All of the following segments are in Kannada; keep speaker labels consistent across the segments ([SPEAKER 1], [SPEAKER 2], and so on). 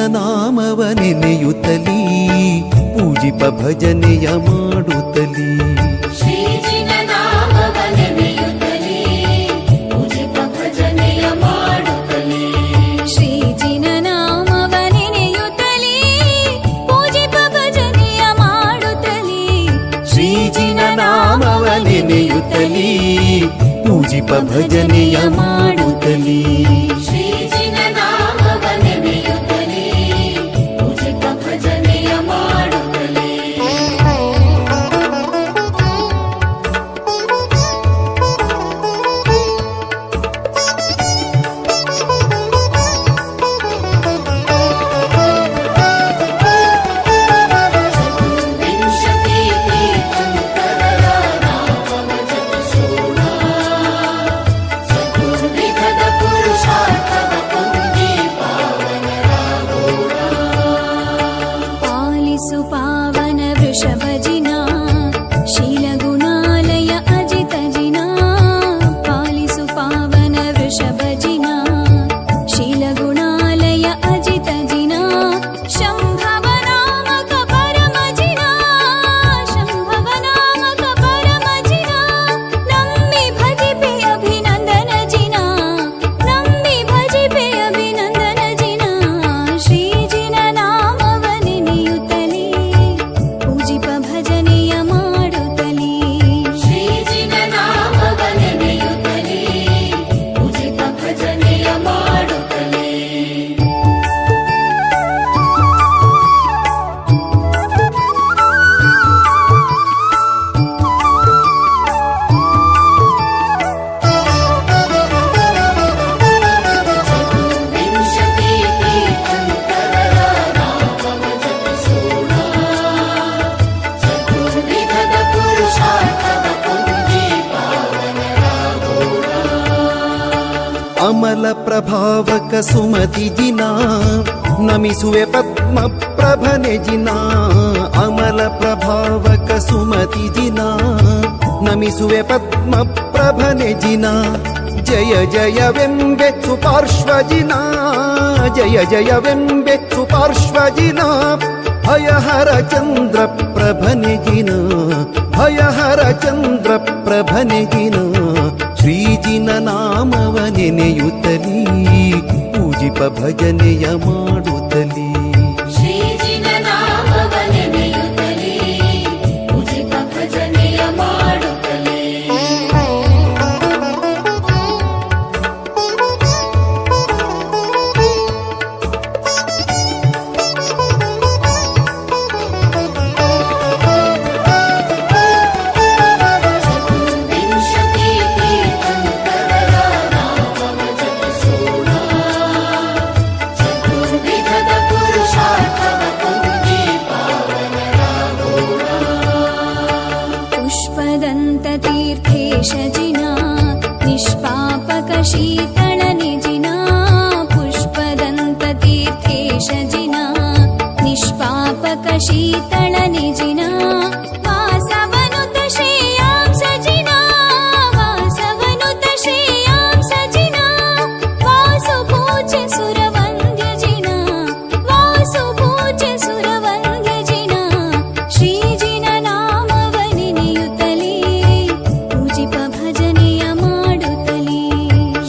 [SPEAKER 1] ನಾಮವ ನೆನೆಯುತ್ತಲೀ ಪೂಜಿಪ ಭಜನೆಯ ಮಾಡುತ್ತಲೀ
[SPEAKER 2] ಶ್ರೀಜಿನ ನಾಮವ ನೆನೆಯುತ್ತಲೀ ಪೂಜಿಪ ಭಜನೆಯ ಮಾಡುತ್ತಲೀ
[SPEAKER 3] ಶ್ರೀಜಿನ ನಾಮವ ನೆನೆಯುತ್ತಲೀ ಪೂಜಿಪ ಭಜನೆಯ ಮಾಡುತ್ತಲೀ
[SPEAKER 1] ಶ್ರೀಜಿನ ನಾಮವ ನೆನೆಯುತ್ತಲೀ ಪೂಜಿಪ ಭಜನೆಯ ಮಾಡುತ್ತಲೀ
[SPEAKER 2] ಶ್ರೀಜಿನ ನಾಮವ ನೆನೆಯುತ್ತಲೀ ಪೂಜಿಪ ಭಜನೆಯ ಮಾಡುತ್ತಲೀ ಚತುರ್ವಿಂಶತಿ ತೀರ್ಥಂಕರರ ನಾಮವ ಜಪಿಸೋಣ ಚತುರ್ವಿಧದ ಪುರುಷಾರ್ಥವ ಹೊಂದಿ ಪಾವನರಾಗೋಣ
[SPEAKER 3] ಪಾಲಿಸು ಪಾವನ ವೃಷಭಜಿನ ಶೀಲಗುಣಾಲಯ ಅಜಿತಜಿನ ಪಾಲಿಸು ಪಾವನ ವೃಷಭಜಿನ ಶೀಲಗುಣಾಲಯ ಅಜಿತಜಿನ ಶಂಭವ ನಾಮಕ ಪರಮಜಿನ ಶಂಭವ ನಾಮಕ ಪರಮಜಿನ ನಮ್ಮಿ ಭಜಿಪೆ ಅಭಿನಂದನ ಜಿನ ನಮ್ಮಿ ಭಜಿಪೆ ಅಭಿನಂದನ ಜಿನ ಶ್ರೀಜಿನ ನಾಮವ ನೆನೆಯುತ್ತಲೀ ಪೂಜಿಪ ಭಜನೆಯ ಮಾಡುತ್ತಲೀ
[SPEAKER 2] ಶ್ರೀಜಿನ ನಾಮವ ನೆನೆಯುತ್ತಲೀ ಪೂಜಿಪ ಭಜನೆಯ ಮಾಡುತ್ತಲೀ ಚತುರ್ವಿಂಶತಿ ತೀರ್ಥಂಕರರ ನಾಮವ ಜಪಿಸೋಣ ಚತುರ್ವಿಧದ ಪುರುಷಾರ್ಥವ ಹೊಂದಿ ಪಾವನರಾಗೋಣ
[SPEAKER 1] ಅಮಲ ಪ್ರಭಾವಕ ಸುಮತಿ ಜಿನ ನಮಿಸುವೆ ಪದ್ಮ ಪ್ರಭನೆ ಜಿನ ಅಮಲ ಪ್ರಭಾವಕ ಸುಮತಿ ಜಿನ ನಮಿಸುವೆ ಪದ್ಮ ಪ್ರಭನೆ ಜಿನ ಜಯ ಜಯವೆಂಬೆ ಸುಪಾರ್ಶ್ವಜಿನ ಜಯ ಜಯವೆಂಬೆ ಸುಪಾರ್ಶ್ವಜಿನ ಭಯಹರ ಚಂದ್ರ ಪ್ರಭನೆ ಜಿನ ಭಯಹರ ಚಂದ್ರ ಪ್ರಭನೆ ಜಿನ ಶ್ರೀಜಿನ ನಾಮವ ನೆನೆಯುತ್ತಲೀ ಪೂಜಿಪ ಭಜನೆಯ ಮಾಡುತ್ತಲೀ
[SPEAKER 2] ಶ್ರೀಜಿನ ನಾಮವ ನೆನೆಯುತ್ತಲೀ ಪೂಜಿಪ ಭಜನೆಯ ಮಾಡುತ್ತಲೀ ಚತುರ್ವಿಂಶತಿ ತೀರ್ಥಂಕರರ ನಾಮವ ಜಪಿಸೋಣ ಚತುರ್ವಿಧದ ಪುರುಷಾರ್ಥವ ಹೊಂದಿ ಪಾವನರಾಗೋಣ
[SPEAKER 3] ಪುಷ್ಪದಂತ ತೀರ್ಥೇಶ ಜಿನ ನಿಷ್ಪಾಪಕ ಶೀತಳ ನಿಜಿನ ಪುಷ್ಪದಂತ ತೀರ್ಥೇಶ ಜಿನ ನಿಷ್ಪಾಪಕ ಶೀತಳ ನಿಜಿನ ವಾಸವನುತ ಶ್ರೇಯಾಂಸ ಜಿನ ವಾಸವನುತ ಶ್ರೇಯಾಂಸ ಜಿನ ವಾಸುಪೂಜ್ಯ ಸುರವಂದ್ಯ ಜಿನ ವಾಸುಪೂಜ್ಯ ಸುರವಂದ್ಯ ಜಿನ ಶ್ರೀಜಿನ ನಾಮವ ನೆನೆಯುತ್ತಲೀ ಪೂಜಿಪ ಭಜನೆಯ ಮಾಡುತ್ತಲೀ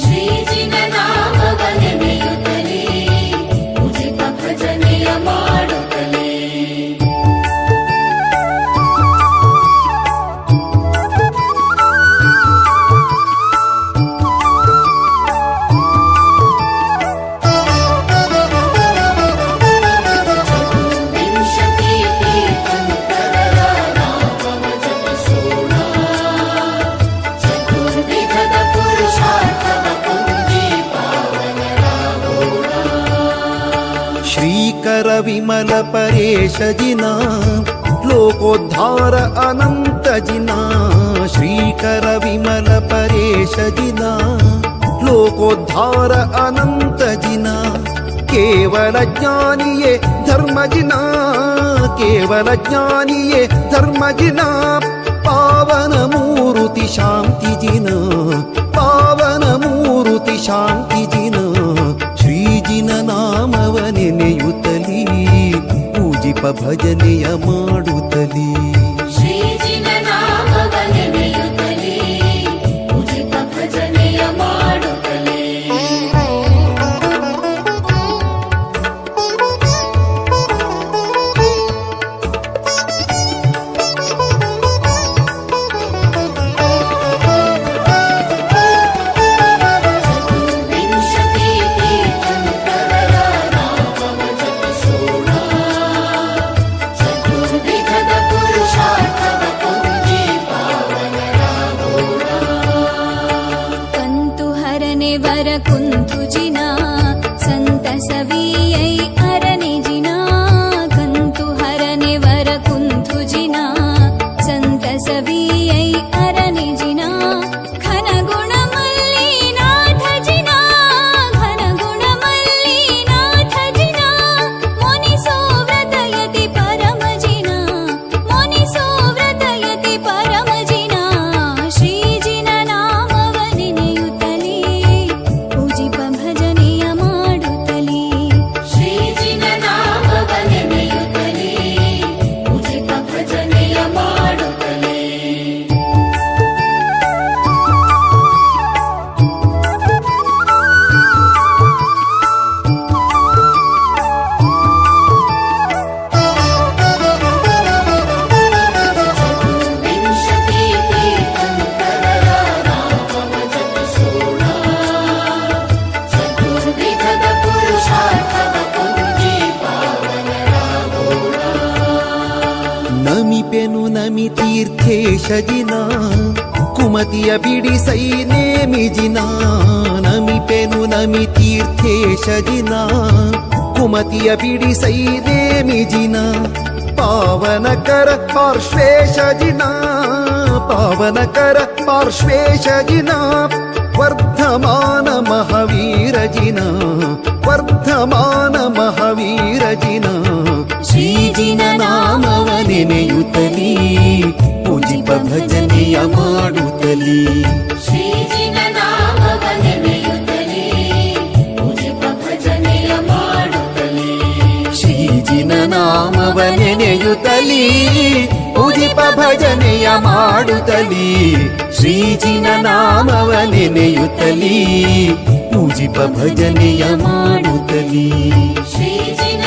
[SPEAKER 2] ಶ್ರೀಜಿನ ನಾಮವ ನೆನೆಯುತ್ತಲೀ ಪೂಜಿಪ ಭಜನೆಯ ಮಾಡುತ್ತಲೀ ಚತುರ್ವಿಂಶತಿ ತೀರ್ಥಂಕರರ ನಾಮವ ಜಪಿಸೋಣ ಚತುರ್ವಿಧದ ಪುರುಷಾರ್ಥವ ಹೊಂದಿ ಪಾವನರಾಗೋಣ
[SPEAKER 1] ಶ್ರೀಕರ ವಿಮಲ ಪರೇಶ ಜಿನ ಲೋಕೋದ್ಧಾರ ಅನಂತ ಜಿನ ಶ್ರೀಕರ ವಿಮಲ ಪರೇಶ ಜಿನ ಲೋಕೋದ್ಧಾರ ಅನಂತ ಜಿನ ಕೇವಲ ಜ್ಞಾನಿಯೇ ಧರ್ಮ ಜಿನ ಕೇವಲ ಜ್ಞಾನಿಯೇ ಧರ್ಮ ಜಿನ ಪಾವನ ಮೂರುತಿ ಶಾಂತಿ ಜಿನ ಪಾವನ ಮೂರುತಿ ಶಾಂತಿ ಜಿನ ಶ್ರೀಜಿನ ನಾಮವ ನೆನೆಯುತ್ತ ಭಜನೆಯ ಮಾಡುತ್ತಲೇ
[SPEAKER 2] ಶ್ರೀಜಿನ ನಾಮವ ನೆನೆಯುತ್ತಲೇ ಪೂಜಿಪ ಭಜನೆಯ ಮಾಡುತ್ತಲೇ ಚತುರ್ವಿಂಶತಿ ತೀರ್ಥಂಕರರ ನಾಮವ ಜಪಿಸೋಣ ಚತುರ್ವಿಧದ ಪುರುಷಾರ್ಥವ ಪೊಂದಿ ಪಾವನರಾಗೋಣ
[SPEAKER 3] ಕಂತು ಹರನೆ ವರ ಕುಂತುಜಿನ ಸಂತಸವಿಯೈ ಅರನಿಜಿನ ಕಂತು ಹರನೆ ವರ ಕುಂತುಜಿನ ಸಂತಸವಿಯೈ ಅರನಿಜಿನ ಘನ ಗುಣ ಮಲ್ಲಿನಾಥ ಜಿನ ಘನ ಗುಣ ಮಲ್ಲಿನಾಥ ಜಿನ ಮುನಿಸೋ ವ್ರತಯತಿ ಪರಮ ಜಿನ ಮುನಿಸೋ ವ್ರತಯತಿ ಪರಮ ಜಿನ ಶ್ರೀಜಿನ ನಾಮವ ನೆನೆಯುತ್ತಲೇ ಪೂಜಿಪ ಭಜನೆಯ ಮಾಡುತ್ತಲೇ
[SPEAKER 2] ಶ್ರೀಜಿನ ನಾಮವ ನೆನೆಯುತ್ತಲೇ ಪೂಜಿಪ ಭಜನೆಯ ಮಾಡುತ್ತಲೇ ಚತುರ್ವಿಂಶತಿ ತೀರ್ಥಂಕರರ ನಾಮವ ಜಪಿಸೋಣ ಚತುರ್ವಿಧದ ಪುರುಷಾರ್ಥವ ಪೊಂದಿ ಪಾವನರಾಗೋಣ
[SPEAKER 1] ನಮಿಪೆನು ನಮಿ ತೀರ್ಥೇಶ ಜಿನ ಕುಮತಿಯ ಬಿಡಿಸೈ ನೇಮಿಜಿನ ನಮಿಪೆನು ನಮಿ ತೀರ್ಥೇಶ ಜಿನ ಕುಮತಿಯ ಬಿಡಿಸೈ ನೇಮಿಜಿನ ಪಾವನಕರ ಪಾರ್ಶ್ವೇಶ ಜಿನ ಪಾವನಕರ ಪಾರ್ಶ್ವೇಶ ಜಿನ ವರ್ಧಮಾನ ಮಹಾವೀರ ಜಿನ ವರ್ಧಮಾನ ಮಹಾವೀರ ಜಿನ ಶ್ರೀಜಿನ ನಾಮವ ನೆನೆಯುತ್ತಲೇ ಪೂಜಿಪ ಭಜನೆಯ ಮಾಡುತ್ತಲೇ
[SPEAKER 2] ಶ್ರೀಜಿನ ನಾಮವ ನೆನೆಯುತ್ತಲೇ ಪೂಜಿಪ ಭಜನೆಯ ಮಾಡುತ್ತಲೇ
[SPEAKER 1] ಶ್ರೀಜಿನ ನಾಮವ ನೆನೆಯುತ್ತಲೇ ಪೂಜಿಪ ಭಜನೆಯ ಮಾಡುತ್ತಲೇ ಶ್ರೀಜಿನ ನಾಮವ ನೆನೆಯುತ್ತಲೇ ಪೂಜಿಪ ಭಜನೆಯ ಮಾಡುತ್ತಲೇ
[SPEAKER 2] ಶ್ರೀಜಿನ